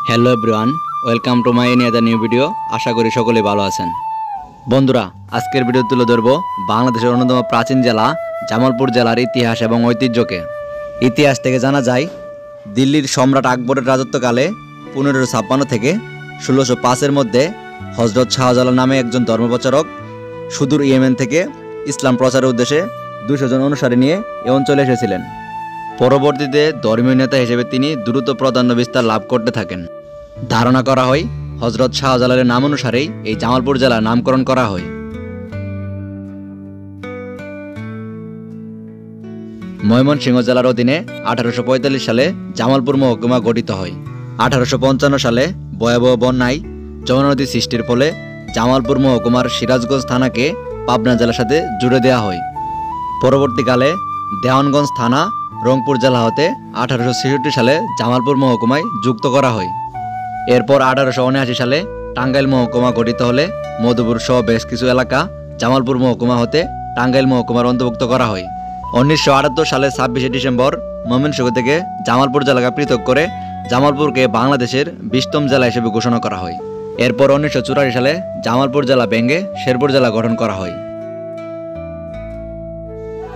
Hello everyone, welcome to my another new video. আশা করি সকলেই ভালো আছেন। বন্ধুরা, আজকের ভিডিও তুলে ধরব বাংলাদেশের অন্যতম প্রাচীন জেলা জামালপুর জেলার ইতিহাস এবং ঐতিহ্যকে। ইতিহাস থেকে জানা যায়, দিল্লির সম্রাট আকবরের রাজত্বকালে 1556 থেকে 1605-এর মধ্যে হজরত শাহজালাল নামে একজন ধর্মপ্রচারক সুদূর ইয়েমেন থেকে ইসলাম প্রচারের উদ্দেশ্যে 200 জন অনুসারী নিয়ে এ অঞ্চলে এসেছিলেন। পরবর্তীতে ধর্মীয় নেতা হিসেবে তিনি দ্রুত প্রাধান্য বিস্তার লাভ করতে থাকেন। ধারণা করা হয় হজরত শাহজালালের নাম অনুসারেই এই জামালপুর জেলার নামকরণ করা হয়। ময়মনসিংহ জেলার অধীনে 1845 সালে জামালপুর মহকুমা গঠিত হয়। 1855 সালে ভয়াবহ বন্যায় যমুনা নদী সৃষ্টির ফলে জামালপুর মহকুমার সিরাজগঞ্জ থানাকে পাবনা জেলার সাথে জুড়ে দেওয়া হয়। পরবর্তীকালে দেওয়ানগঞ্জ থানা রংপুর জেলা হতে 1866 সালে জামালপুর মহকুমায় যুক্ত করা হয়। এরপর 1879 সালে টাঙ্গাইল মহকুমা গঠিত হলে মধুপুর সহ বেশ কিছু এলাকা জামালপুর মহকুমা হতে টাঙ্গাইল মহকুমার অন্তর্ভুক্ত করা হয়। 1978 সালে 26 ডিসেম্বর ময়মনসিংহ থেকে জামালপুর জেলাকে পৃথক করে জামালপুরকে বাংলাদেশের 20তম জেলা হিসেবে ঘোষণা করা হয়। এরপর 1984 সালে জামালপুর জেলা ভেঙে শেরপুর জেলা গঠন করা হয়।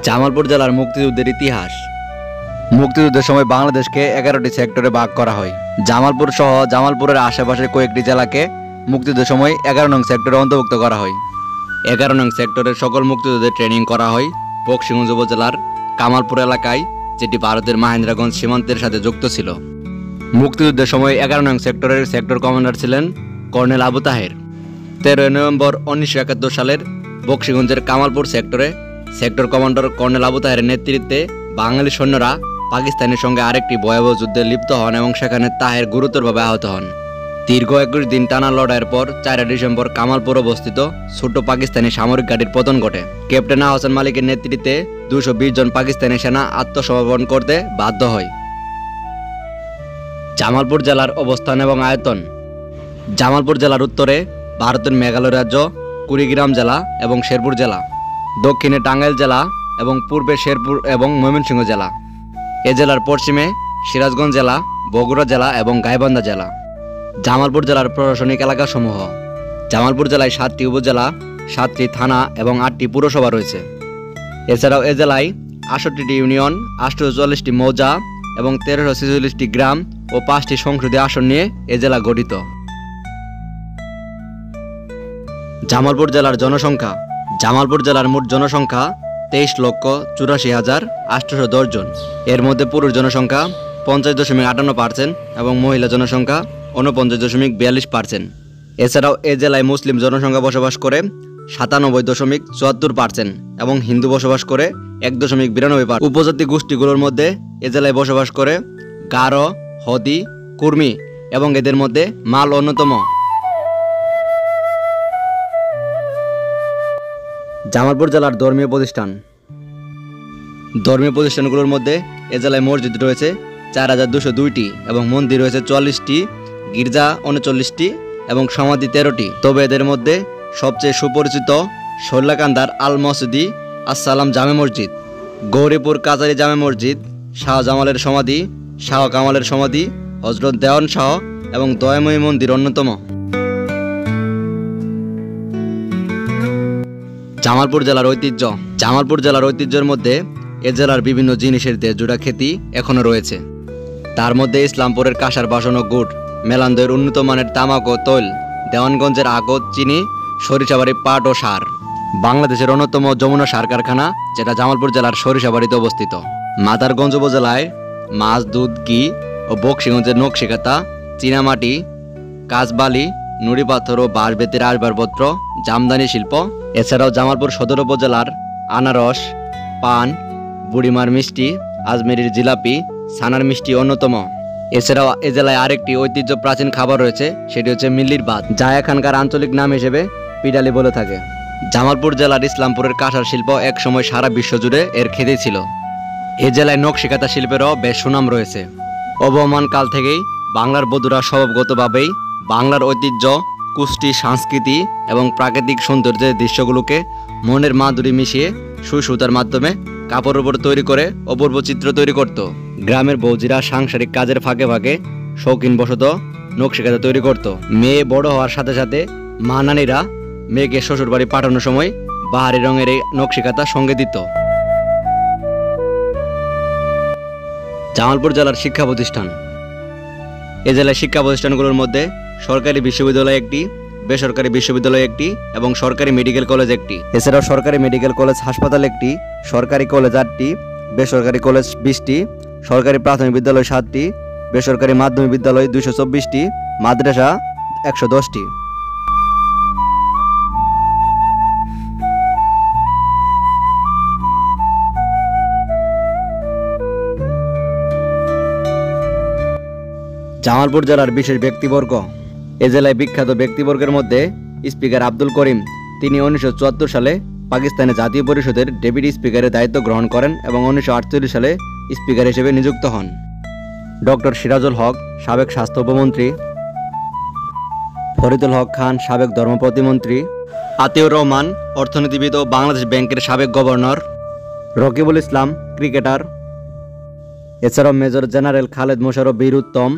জামালপুর জেলার মুক্তিযুদ্ধের ইতিহাস। মুক্তিযুদ্ধের সময় বাংলাদেশকে 11টি সেক্টরে ভাগ করা হয়। জামালপুর সহ জামালপুরের আশেপাশের কয়েকটি জেলাকে মুক্তিযুদ্ধের সময় 11 নং সেক্টরে অন্তর্ভুক্ত করা হয়। 11 নং সেক্টরের সকল মুক্তিযুদ্ধের ট্রেনিং করা হয় বকশীগঞ্জ উপজেলার কামালপুর এলাকায়, যেটি ভারতের মাহেন্দ্রগঞ্জ সীমান্তের সাথে যুক্ত ছিল। মুক্তিযুদ্ধের সময় 11 নং সেক্টরের সেক্টর কমান্ডার ছিলেন কর্নেল আবু তাহের। 13 নভেম্বর 1971 সালের বকশীগঞ্জের কামালপুর সেক্টরে সেক্টর কমান্ডার কর্নেল আবু তাহেরের নেতৃত্বে বাঙালি সৈন্যরা পাকিস্তানের সঙ্গে আরেকটি ভয়াবহ যুদ্ধে লিপ্ত হন এবং সেখানে তাহের গুরুতরভাবে আহত হন। দীর্ঘ 21 দিন টানা লড়াইয়ের পর 4 ডিসেম্বর কামালপুর অবস্থিত ছোট পাকিস্তানি সামরিক ঘাঁটির পতন ঘটে। ক্যাপ্টেন আহসান মালিকের নেতৃত্বে 220 জন পাকিস্তানি সেনা আত্মসমর্পণ করতে বাধ্য হয়। জামালপুর জেলার অবস্থান এবং আয়তন। জামালপুর জেলার উত্তরে ভারতের মেঘালয় রাজ্য, কুড়িগ্রাম জেলা এবং শেরপুর জেলা, দক্ষিণে টাঙ্গাইল জেলা এবং পূর্বে শেরপুর এবং ময়মনসিংহ জেলা। এ জেলার পশ্চিমে সিরাজগঞ্জ জেলা, বগুড়া জেলা এবং গাইবান্ধা জেলা। জামালপুর জেলার প্রশাসনিক এলাকাসমূহ। জামালপুর জেলায় 7টি উপজেলা, 7টি থানা এবং 8টি পুরসভা রয়েছে। এছাড়াও এ জেলায় 68টি ইউনিয়ন, 844টি মৌজা এবং 1346টি গ্রাম ও 5টি সংসদীয় আসন নিয়ে এ জেলা গঠিত। জামালপুর জেলার জনসংখ্যা। জামালপুর জেলার মোট জনসংখ্যা 23,84,810 জন। এর মধ্যে পুরুষ জনসংখ্যা 50.58% এবং মহিলা জনসংখ্যা 49.42%। এছাড়াও এ জেলায় মুসলিম জনসংখ্যা বসবাস করে 97.74% এবং হিন্দু বসবাস করে 1.92%। উপজাতি গোষ্ঠীগুলোর মধ্যে এ জেলায় বসবাস করে গারো, হদি, কুর্মি এবং এদের মধ্যে মাল অন্যতম। জামালপুর জেলার ধর্মীয় প্রতিষ্ঠান। ধর্মীয় প্রতিষ্ঠানগুলোর মধ্যে এ জেলায় মসজিদ রয়েছে 4202টি এবং মন্দির রয়েছে 44টি, গির্জা 39টি এবং সমাধি 13টি। তবে এদের মধ্যে সবচেয়ে সুপরিচিত শৈলাকান্দার আল মসজিদি আসসালাম জামে মসজিদ, গৌরীপুর কাজারি জামে মসজিদ, শাহ জামালের সমাধি, শাহ কামালের সমাধি, হজরত দেওয়ান শাহ এবং দয়াময়ী মন্দির অন্যতম। জামালপুর জেলার ঐতিহ্য। জামালপুর জেলার ঐতিহ্যের মধ্যে এ জেলার বিভিন্ন জিনিসের দেশজোড়া খ্যাতি এখনও রয়েছে। তার মধ্যে ইসলামপুরের কাঁসার বাসন ও গুড়, মেলান্দয়ের উন্নত মানের তামাক ও তৈল, দেওয়ানগঞ্জের আগত, চিনি, সরিষাবাড়ি পাট ও সার, বাংলাদেশের অন্যতম যমুনা সার কারখানা যেটা জামালপুর জেলার সরিষাবাড়িতে অবস্থিত। মাদারগঞ্জ উপজেলায় মাছ, দুধ, ঘি ও বকশীগঞ্জের নকশিকাতা, চীনামাটি, কাঁচবালি, নুড়ি পাথর ও বাঁশ বেতের আসবাবপত্র, জামদানি শিল্প। এছাড়াও জামালপুর সদর উপজেলার আনারস, পান, বুড়িমার মিষ্টি, আজমেরির জিলাপি, ছানার মিষ্টি অন্যতম। এছাড়াও এ জেলায় আরেকটি ঐতিহ্য প্রাচীন খাবার রয়েছে, সেটি হচ্ছে মিল্লির ভাত, যা এখানকার আঞ্চলিক নাম হিসেবে পিডালি বলে থাকে। জামালপুর জেলার ইসলামপুরের কাঁসার শিল্প একসময় সারা বিশ্ব জুড়ে এর খ্যাতি ছিল। এ জেলায় নকশিকাতা শিল্পেরও বেশ সুনাম রয়েছে। অবহমান কাল থেকেই বাংলার বধূরা স্বভাবগতভাবেই বাংলার ঐতিহ্য, কুষ্টি, সংস্কৃতি এবং প্রাকৃতিক সৌন্দর্যের দৃশ্যগুলোকে মনের মাধুরী মিশিয়ে সুই সুতার মাধ্যমে কাপড়ের উপর তৈরি করে অপূর্ব চিত্র তৈরি করত। গ্রামের বৌজিরা সাংসারিক কাজের ফাঁকে ফাঁকে শৌখিনবশত নকশিকাঁথা তৈরি করত। মেয়ে বড় হওয়ার সাথে সাথে মা নানীরা মেয়েকে শ্বশুর বাড়ি পাঠানোর সময় বাহারি রঙের এই নকশিকাঁথা সঙ্গে দিত। জামালপুর জেলার শিক্ষা প্রতিষ্ঠান। এ জেলার শিক্ষা প্রতিষ্ঠানগুলোর মধ্যে সরকারি বিশ্ববিদ্যালয় একটি, বেসরকারি বিশ্ববিদ্যালয় একটি এবং সরকারি মেডিকেল কলেজ একটি। এছাড়াও সরকারি মেডিকেল কলেজ হাসপাতাল একটি, সরকারি কলেজ 8টি, বেসরকারি কলেজ 20টি, সরকারি প্রাথমিক বিদ্যালয় 7টি, বেসরকারি মাধ্যমিক বিদ্যালয় 224টি, মাদ্রাসা 110টি। জামালপুর জেলার বিশেষ ব্যক্তিবর্গ। এ জেলায় বিখ্যাত ব্যক্তিবর্গের মধ্যে স্পিকার আব্দুল করিম, তিনি 1974 সালে পাকিস্তানের জাতীয় পরিষদের ডেপুটি স্পিকারের দায়িত্ব গ্রহণ করেন এবং 1948 সালে স্পিকার হিসেবে নিযুক্ত হন। ডক্টর সিরাজুল হক, সাবেক স্বাস্থ্য উপমন্ত্রী। ফরিদুল হক খান, সাবেক ধর্ম প্রতিমন্ত্রী। আতিউর রহমান, অর্থনীতিবিদ ও বাংলাদেশ ব্যাংকের সাবেক গভর্নর। রকিবুল ইসলাম, ক্রিকেটার। এছাড়াও মেজর জেনারেল খালেদ মোশাররফ বীর উত্তম,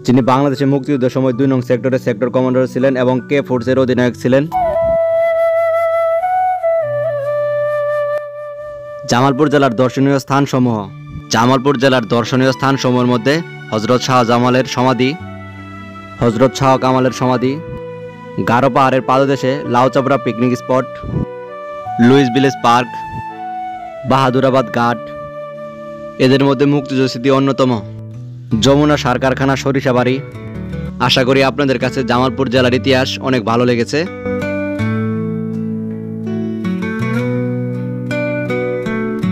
যিনি বাংলাদেশের মুক্তিযুদ্ধের সময় 2 নং সেক্টরের সেক্টর কমান্ডার ছিলেন এবং কে ফোর্সের অধিনায়ক ছিলেন। জামালপুর জেলার দর্শনীয় স্থানসমূহ। জামালপুর জেলার দর্শনীয় স্থানসমূহের মধ্যে হযরত শাহজামালের সমাধি, হযরত শাহ কামালের সমাধি, গারো পাহাড়ের পাদদেশে Lauchapra picnic spot, Lewis village park, Bahadurabad Ghat. এদের মধ্যে মুক্তিযুদ্ধ স্মৃতি অন্যতম। যমুনা সার কারখানা, সরিষাবাড়ি। আশা করি আপনাদের কাছে জামালপুর জেলার ইতিহাস অনেক ভালো লেগেছে।